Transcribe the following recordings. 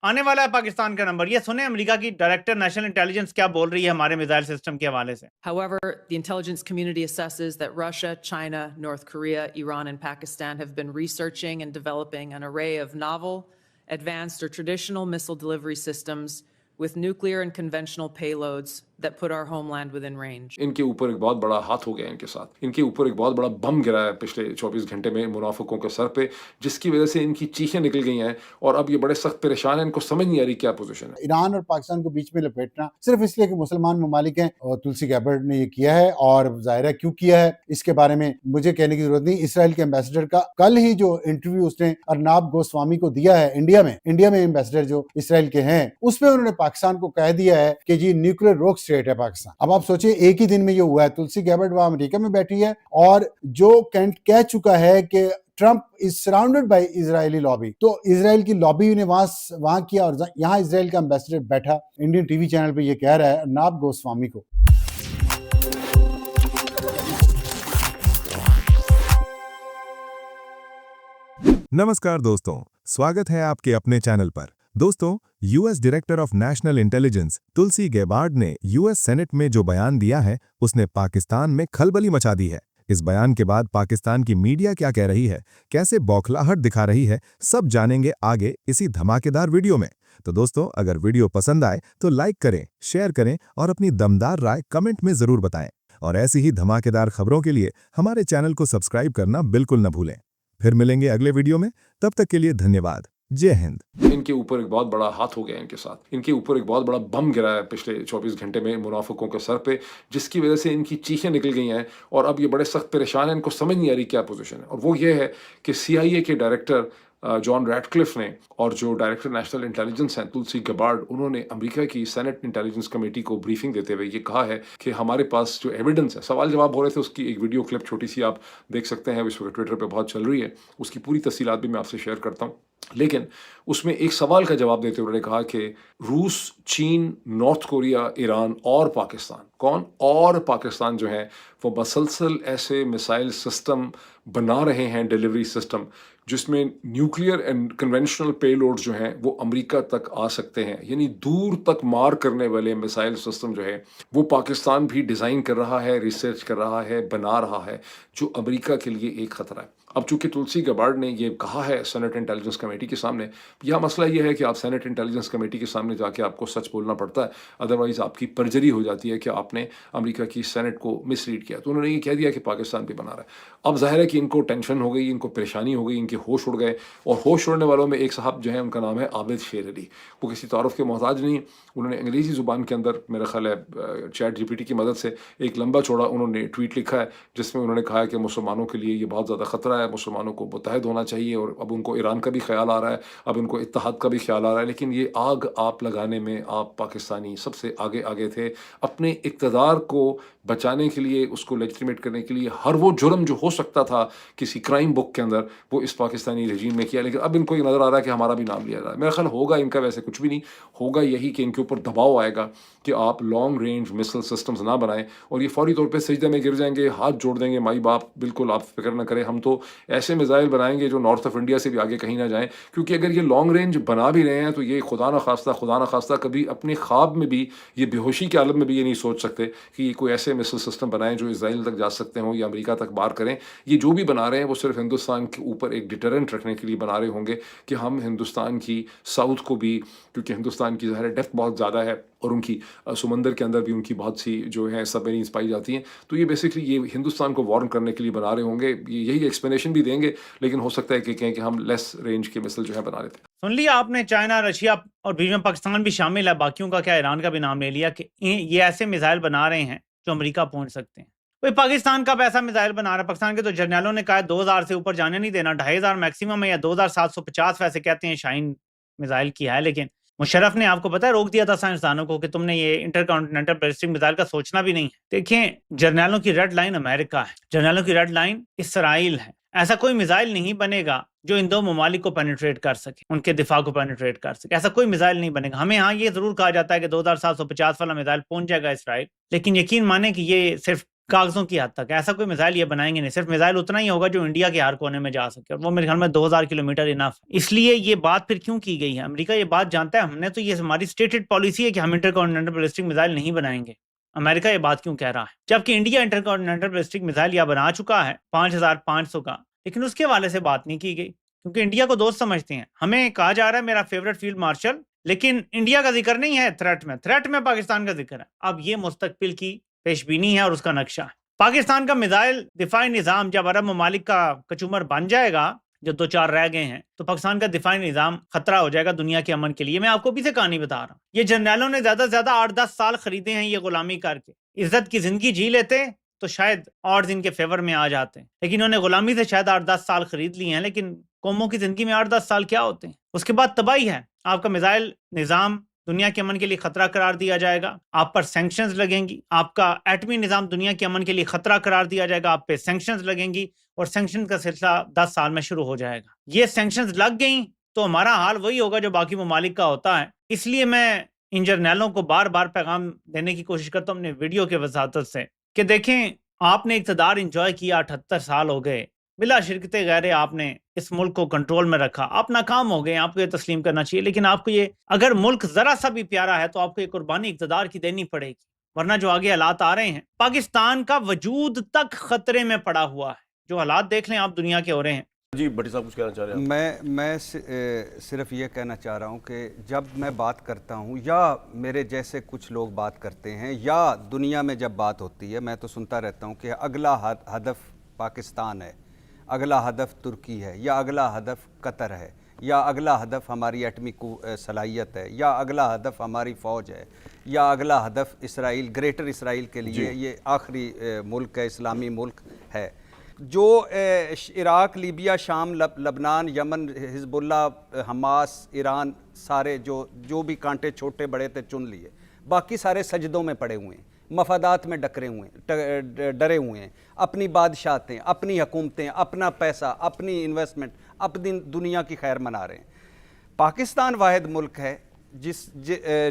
آنے والا ہے پاکستان کا نمبر. یہ سنیں امریکہ کی ڈائریکٹر نیشنل انٹیلیجنس کیا بول رہی ہے ہمارے میزائل سسٹم کے حوالے سے. However, the intelligence community assesses that Russia, China, North Korea, Iran, and Pakistan have been researching and developing an array of novel, advanced, or traditional missile delivery systems with nuclear and conventional payloads that put our homeland within range. ان کے اوپر ایک بہت بڑا ہاتھ ہو گیا ان کے ساتھ. ان کے اوپر ایک بہت بڑا بم گرا ہے پچھلے 24 گھنٹے میں منافقوں کے سر پہ، جس کی وجہ سے ان کی چیخیں نکل گئی ہیں اور اب یہ بڑے سخت پریشان ہیں. ان کو سمجھ نہیں آ رہی کیا پوزیشن ہے. ایران اور پاکستان کو بیچ میں لپیٹنا صرف اس لیے کہ مسلمان ممالک ہیں، اور تلسی گیبرڈ نے یہ کیا ہے، اور ظاہر ہے کیوں کیا ہے اس کے بارے میں مجھے کہنے کی ضرورت نہیں. اسرائیل کے ایمبیسڈر کا کل ہی جو انٹرویو اس نے ارناب گوسوامی کو دیا ہے انڈیا میں ایمبیسڈر جو اسرائیل کے ہیں، اس میں انہوں نے پاکستان کو کہہ دیا ہے کہ جی نیوکلیر روک اسٹیٹ ہے پاکستان. اب آپ سوچیں ایک ہی دن میں یہ ہوا ہے. تلسی گیبرڈ وہاں امریکہ میں بیٹھی ہے اور جو کینٹ کہہ چکا ہے کہ Trump is surrounded by Israeli lobby, تو اسرائیل کی لابی نے وہاں کیا، اور یہاں اسرائیل کا ایمبیسڈر بیٹھا انڈین ٹی وی چینل پہ یہ کہہ رہا ہے ارناب گوسوامی کو. نمسکار دوستوں، سواگت ہے آپ کے اپنے چینل پر. دوستوں، U S director of national intelligence Tulsi Gabbard نے یو ایس سینٹ میں جو بیان دیا ہے اس نے پاکستان میں کھلبلی مچا دی ہے. اس بیان کے بعد پاکستان کی میڈیا کیا کہہ رہی ہے، کیسے بوکھلاہٹ دکھا رہی ہے، سب جانیں گے آگے اسی دھماکے دار ویڈیو میں. تو دوستوں، اگر ویڈیو پسند آئے تو لائک کریں، شیئر کریں اور اپنی دمدار رائے کمنٹ میں ضرور بتائیں. اور ایسی ہی دھماکے دار خبروں کے لیے ہمارے چینل کو سبسکرائب کرنا بالکل نہ بھولیں. پھر ملیں گے اگلے ویڈیو میں، تب تک کے لیے دھنیہ واد. جے ہند. ان کے اوپر ایک بہت بڑا ہاتھ ہو گیا ان کے ساتھ. ان کے اوپر ایک بہت بڑا بم گرا ہے پچھلے 24 گھنٹے میں منافقوں کے سر پہ، جس کی وجہ سے ان کی چیخیں نکل گئی ہیں اور اب یہ بڑے سخت پریشان ہیں. ان کو سمجھ نہیں آ رہی کیا پوزیشن ہے. اور وہ یہ ہے کہ سی آئی اے کے ڈائریکٹر جان ریڈکلف نے اور جو ڈائریکٹر نیشنل انٹیلیجنس ہیں تلسی گیبارڈ، انہوں نے امریکہ کی سینٹ انٹیلیجنس کمیٹی کو بریفنگ دیتے ہوئے یہ کہا ہے کہ ہمارے پاس جو ایویڈنس ہے، سوال جواب ہو رہے تھے، اس کی ایک ویڈیو کلپ چھوٹی سی آپ دیکھ سکتے ہیں، اس وقت ٹویٹر پہ بہت چل رہی ہے. اس کی پوری تفصیلات بھی میں آپ سے شیئر کرتا ہوں. لیکن اس میں ایک سوال کا جواب دیتے ہوئے انہوں نے کہا کہ روس، چین، نارتھ کوریا، ایران اور پاکستان جو ہیں وہ مسلسل ایسے میسائل سسٹم بنا رہے ہیں، ڈیلیوری سسٹم، جس میں nuclear and conventional payload جو ہیں وہ امریکہ تک آ سکتے ہیں. یعنی دور تک مار کرنے والے میسائل سسٹم جو ہے وہ پاکستان بھی ڈیزائن کر رہا ہے، ریسرچ کر رہا ہے، بنا رہا ہے، جو امریکہ کے لیے ایک خطرہ ہے. اب چونکہ تلسی گیبارڈ نے یہ کہا ہے سینٹ انٹیلیجنس کمیٹی کے سامنے، یا مسئلہ یہ ہے کہ آپ سینٹ انٹیلیجنس کمیٹی کے سامنے جا کے آپ کو سچ بولنا پڑتا ہے، ادروائز آپ کی پرجری ہو جاتی ہے کہ آپ نے امریکہ کی سینٹ کو مس ریڈ کیا. تو انہوں نے یہ کہہ دیا کہ پاکستان بھی بنا رہا ہے. اب ظاہر ہے کہ ان کو ٹینشن ہو گئی، ان کو پریشانی ہو گئی، ان کے ہوش اڑ گئے. اور ہوش اڑنے والوں میں ایک صاحب جو ہیں ان کا نام ہے عابد شیر علی. وہ کسی تعارف کے محتاج نہیں. انہوں نے انگریزی زبان کے اندر میرا خیال ہے چیٹ جی پی ٹی کی مدد سے ایک لمبا چوڑا انہوں نے ٹویٹ لکھا ہے، جس میں انہوں نے کہا ہے کہ مسلمانوں کے لیے یہ بہت زیادہ خطرہ ہے، مسلمانوں کو متحد ہونا چاہیے. اور اب ان کو ایران کا بھی خیال آ رہا ہے، اب ان کو اتحاد کا بھی خیال آ رہا ہے. لیکن یہ آگ آپ لگانے میں آپ پاکستانی سب سے آگے تھے. اپنے اقتدار کو بچانے کے لیے، اس کو لیجیٹیمیٹ کرنے کے لیے ہر وہ جرم جو ہو سکتا تھا کسی کرائم بک کے اندر، وہ اس پاکستانی رجیم نے کیا. لیکن اب ان کو یہ نظر آ رہا ہے کہ ہمارا بھی نام لیا جا رہا ہے. میرا خیال ہوگا ان کا ویسے کچھ بھی نہیں ہوگا، یہی کہ ان کے اوپر دباؤ آئے گا کہ آپ لانگ رینج مسل سسٹمز نہ بنائیں، اور یہ فوری طور پہ سجدے میں گر جائیں گے، ہاتھ جوڑ دیں گے، مائی باپ بالکل آپ فکر نہ کریں، ہم تو ایسے میزائل بنائیں گے جو نارتھ آف انڈیا سے بھی آگے کہیں نہ جائیں. کیونکہ اگر یہ لانگ رینج بنا بھی رہے ہیں تو یہ خدا نہ خواستہ کبھی اپنے خواب میں بھی، یہ بے ہوشی کے عالم میں بھی یہ نہیں سوچ سکتے کہ یہ کوئی ایسے مسل سسٹم بنائیں جو اسرائیل تک جا سکتے ہوں یا امریکہ تک بار کریں. یہ جو بھی بنا رہے ہیں وہ صرف ہندوستان کے اوپر ایک ڈیٹرنٹ رکھنے کے لیے بنا رہے ہوں گے کہ ہم ہندوستان کی ساؤتھ کو بھی، کیونکہ ہندوستان کی ظاہر ڈیپتھ بہت زیادہ ہے اور ان کی سمندر کے اندر بھی ان کی بہت سی جو ہیں سب میرینز پائی جاتی ہیں، تو یہ بیسکلی یہ ہندوستان کو وارن کرنے کے لیے بنا رہے ہوں گے. یہی ایکسپلینیشن بھی دیں گے، لیکن ہو سکتا ہے کہ کہیں کہ ہم لیس رینج کے مسل جو ہے بنا لیتے ہیں. سن لیا آپ نے، چائنا، رشیا اور بیچ میں پاکستان بھی شامل ہے، باقیوں کا کیا، ایران کا بھی نام لے لیا کہ یہ ایسے میزائل بنا رہے ہیں جو امریکہ پہنچ سکتے ہیں. بھائی پاکستان کا ایسا میزائل بنا رہا ہے، پاکستان کے تو جرنیلوں نے کہا 2000 سے اوپر جانے نہیں دینا، 2500 میکسیمم ہے، یا 2750 ویسے کہتے ہیں شاہین میزائل کی ہے. لیکن مشرف نے آپ کو پتہ ہے روک دیا تھا سائنسدانوں کو کہ تم نے یہ انٹر کانٹیننٹل بیلسٹک میزائل کا سوچنا بھی نہیں ہے. دیکھیں، جرنیلوں کی ریڈ لائن امریکہ ہے، جرنیلوں کی ریڈ لائن اسرائیل ہے. ایسا کوئی میزائل نہیں بنے گا جو ان دو ممالک کو پینیٹریٹ کر سکے، ان کے دفاع کو پینیٹریٹ کر سکے. ایسا کوئی میزائل نہیں بنے گا. ہمیں ہاں یہ ضرور کہا جاتا ہے کہ 2750 والا میزائل پہنچ جائے گا اسرائیل، لیکن یقین مانیں کہ یہ صرف کاغذوں کی حد تک. ایسا کوئی میزائل یہ بنائیں گے نہیں, صرف میزائل اتنا ہی ہوگا جو انڈیا کے ہر کونے میں جا سکے, اور وہ میرے خیال میں 2000 کلومیٹر انف. اس لیے یہ بات پھر کیوں کی گئی ہے؟ امریکہ یہ بات جانتا ہے, ہم نے تو یہ ہماری اسٹیٹڈ پالیسی ہے کہ ہم انٹر کانٹیننٹل بیلسٹک میزائل نہیں بنائیں گے. امریکہ یہ بات کیوں کہہ رہا ہے جبکہ India intercontinental ballistic missile یا بنا چکا ہے 5500 کا, لیکن اس کے حوالے سے بات نہیں کی گئی کیونکہ انڈیا کو دوست سمجھتے ہیں. ہمیں کہا جا رہا ہے میرا فیورٹ فیلڈ مارشل, لیکن انڈیا کا ذکر نہیں ہے تھریٹ میں پاکستان کا ذکر ہے. اب یہ مستقبل کی پیش بینی ہے اور اس کا نقشہ ہے. پاکستان کا میزائل دفاعی نظام جب عرب ممالک کا کچومر بن جائے گا, جو 2-4 رہ گئے ہیں, تو پاکستان کا دفاعی نظام خطرہ ہو جائے گا دنیا کے امن کے لیے. میں آپ کو بھی سے کہانی بتا رہا ہوں, یہ جرنیلوں نے زیادہ سے زیادہ 8-10 سال خریدے ہیں یہ غلامی کر کے. عزت کی زندگی جی لیتے تو شاید آڈز ان کے فیور میں آ جاتے ہیں, لیکن انہوں نے غلامی سے شاید 8-10 سال خرید لیے ہیں. لیکن قوموں کی زندگی میں 8-10 سال کیا ہوتے ہیں؟ اس کے بعد تباہی ہے. آپ کا میزائل نظام دنیا کے امن کے لیے خطرہ قرار دیا جائے گا, آپ پر سینکشنز لگیں گی. آپ کا ایٹمی نظام دنیا کے امن کے لیے خطرہ قرار دیا جائے گا, آپ پہ سینکشنز لگیں گی, اور سینکشن کا سلسلہ 10 سال میں شروع ہو جائے گا. یہ سینکشنز لگ گئیں تو ہمارا حال وہی ہوگا جو باقی ممالک کا ہوتا ہے. اس لیے میں ان جرنیلوں کو بار بار پیغام دینے کی کوشش کرتا ہوں اپنے ویڈیو کے وساطت سے کہ دیکھیں, آپ نے اقتدار انجوائے کیا, 78 سال ہو گئے, بلا شرکت غیر آپ نے اس ملک کو کنٹرول میں رکھا, آپ ناکام ہو گئے, آپ کو یہ تسلیم کرنا چاہیے. لیکن آپ کو یہ, اگر ملک ذرا سا بھی پیارا ہے تو آپ کو یہ قربانی اقتدار کی دینی پڑے گی, ورنہ جو آگے حالات آ رہے ہیں, پاکستان کا وجود تک خطرے میں پڑا ہوا ہے. جو حالات دیکھ لیں آپ دنیا کے ہو رہے ہیں. جی بھٹی صاحب کچھ کہنا چاہ رہے ہیں؟ میں صرف یہ کہنا چاہ رہا ہوں کہ جب میں بات کرتا ہوں یا میرے جیسے کچھ لوگ بات کرتے ہیں یا دنیا میں جب بات ہوتی ہے, میں تو سنتا رہتا ہوں کہ اگلا ہدف پاکستان ہے, اگلا ہدف ترکی ہے, یا اگلا ہدف قطر ہے, یا اگلا ہدف ہماری ایٹمی صلاحیت ہے, یا اگلا ہدف ہماری فوج ہے, یا اگلا ہدف اسرائیل, گریٹر اسرائیل کے لیے یہ آخری ملک ہے, اسلامی ملک ہے. جو عراق, لیبیا, شام, لبنان, یمن, حزب اللہ, حماس, ایران, سارے جو بھی کانٹے چھوٹے بڑے تھے چن لیے, باقی سارے سجدوں میں پڑے ہوئے ہیں, مفادات میں ڈرے ہوئے ہیں, اپنی بادشاہتیں, اپنی حکومتیں, اپنا پیسہ, اپنی انویسٹمنٹ, اپنی دنیا کی خیر منا رہے ہیں. پاکستان واحد ملک ہے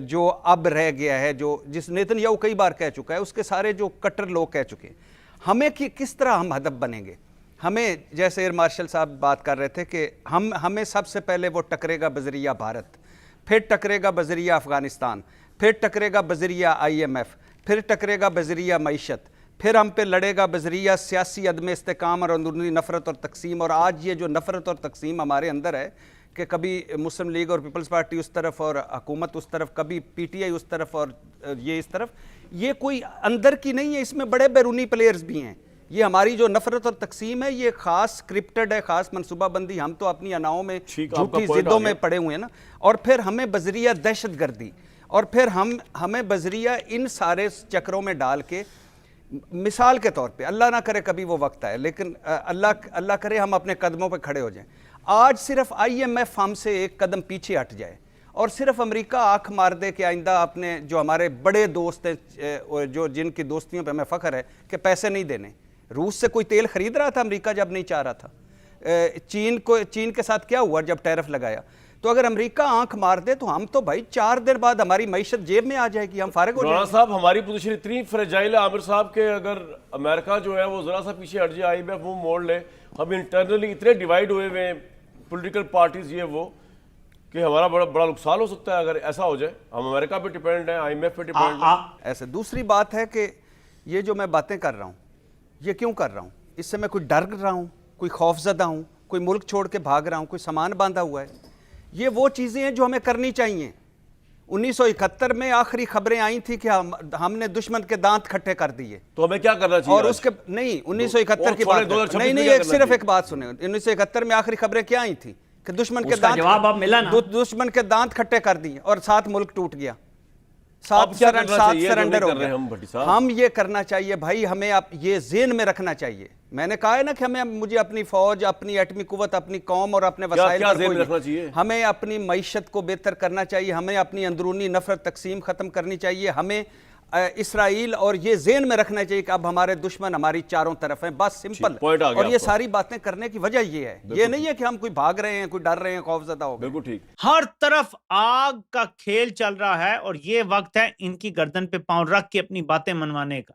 جو اب رہ گیا ہے, جس نیتن یاہو کئی بار کہہ چکا ہے, اس کے سارے جو کٹر لوگ کہہ چکے ہیں. ہمیں کس طرح ہم ہدف بنیں گے؟ ہمیں جیسے ایئر مارشل صاحب بات کر رہے تھے کہ ہمیں سب سے پہلے وہ ٹکرے گا بذریعہ بھارت, پھر ٹکرے گا بذریعہ افغانستان, پھر ٹکرے گا بذریعہ IMF, پھر ٹکرے گا بذریعہ معیشت, پھر ہم پہ لڑے گا بذریعہ سیاسی عدم استحکام اور اندرونی نفرت اور تقسیم. اور آج یہ جو نفرت اور تقسیم ہمارے اندر ہے کہ کبھی مسلم لیگ اور پیپلز پارٹی اس طرف اور حکومت اس طرف, کبھی PTI اس طرف اور یہ اس طرف, یہ کوئی اندر کی نہیں ہے, اس میں بڑے بیرونی پلیئرز بھی ہیں. یہ ہماری جو نفرت اور تقسیم ہے یہ خاص اسکرپٹڈ ہے, خاص منصوبہ بندی, ہم تو اپنی اناؤں میں جھوٹی ضدوں میں پڑے ہوئے ہیں نا. اور پھر ہمیں بذریعہ دہشت گردی, اور پھر ہمیں بذریعہ ان سارے چکروں میں ڈال کے, مثال کے طور پہ اللہ نہ کرے کبھی وہ وقت آئے, لیکن اللہ کرے ہم اپنے قدموں پہ کھڑے ہو جائیں. آج صرف IMF ہم سے ایک قدم پیچھے ہٹ جائے اور صرف امریکہ آنکھ مار دے کہ آئندہ اپنے جو ہمارے بڑے دوست ہیں, جن کی دوستیوں پہ ہمیں فخر ہے کہ پیسے نہیں دینے. روس سے کوئی تیل خرید رہا تھا امریکہ جب نہیں چاہ رہا تھا. چین کے ساتھ کیا ہوا جب ٹیرف لگایا؟ تو اگر امریکہ آنکھ مار دے تو ہم تو بھائی 4 دن بعد ہماری معیشت جیب میں آ جائے گی, ہم فارغ ہو جائیں گے. صاحب ہماری پوزیشن اتنی فریجائل ہے عامر صاحب کہ اگر امریکہ جو ہے وہ ذرا سا پیچھے ہٹ جائے, IMF وہ موڑ لے, ہم انٹرنلی اتنے ڈیوائیڈ ہوئے ہوئے ہیں پولیٹیکل پارٹیز یہ وہ, کہ ہمارا بڑا نقصان ہو سکتا ہے اگر ایسا ہو جائے. ہم امریکہ پہ ڈیپینڈ ہیں, IMF پہ ڈیپینڈ ہیں. ایسے دوسری بات ہے کہ یہ جو میں باتیں کر رہا ہوں یہ کیوں کر رہا ہوں؟ اس سے میں کوئی ڈر رہا ہوں, کوئی خوف زدہ ہوں, کوئی ملک چھوڑ کے بھاگ رہا ہوں, کوئی سامان باندھا ہوا ہے؟ یہ وہ چیزیں ہیں جو ہمیں کرنی چاہیے. 1971 میں آخری خبریں آئی تھیں کہ ہم نے دشمن کے دانت کھٹے کر دیے, تو ہمیں کیا کرنا چاہیے؟ اور اس کے نہیں 1971 کی بات نہیں, صرف ایک بات سنیں. 1971 میں آخری خبریں کیا آئی تھیں کہ دشمن کے دانت کھٹے کر دیے اور 7 ملک ٹوٹ گیا, 7 سرنڈر ہو گیا. ہم یہ کرنا چاہیے بھائی, ہمیں یہ ذہن میں رکھنا چاہیے. میں نے کہا ہے نا کہ مجھے اپنی فوج, اپنی ایٹمی قوت, اپنی قوم اور اپنے وسائل پر ہمیں اپنی معیشت کو بہتر کرنا چاہیے, ہمیں اپنی اندرونی نفرت تقسیم ختم کرنی چاہیے, ہمیں اسرائیل اور یہ ذہن میں رکھنا چاہیے کہ اب ہمارے دشمن ہماری چاروں طرف ہیں, بس سمپل. اور یہ ساری باتیں کرنے کی وجہ یہ ہے, یہ نہیں ہے کہ ہم کوئی بھاگ رہے ہیں, کوئی ڈر رہے ہیں, خوف زدہ ہو گئے. بالکل ٹھیک. ہر طرف آگ کا کھیل چل رہا ہے اور یہ وقت ہے ان کی گردن پہ پاؤں رکھ کے اپنی باتیں منوانے کا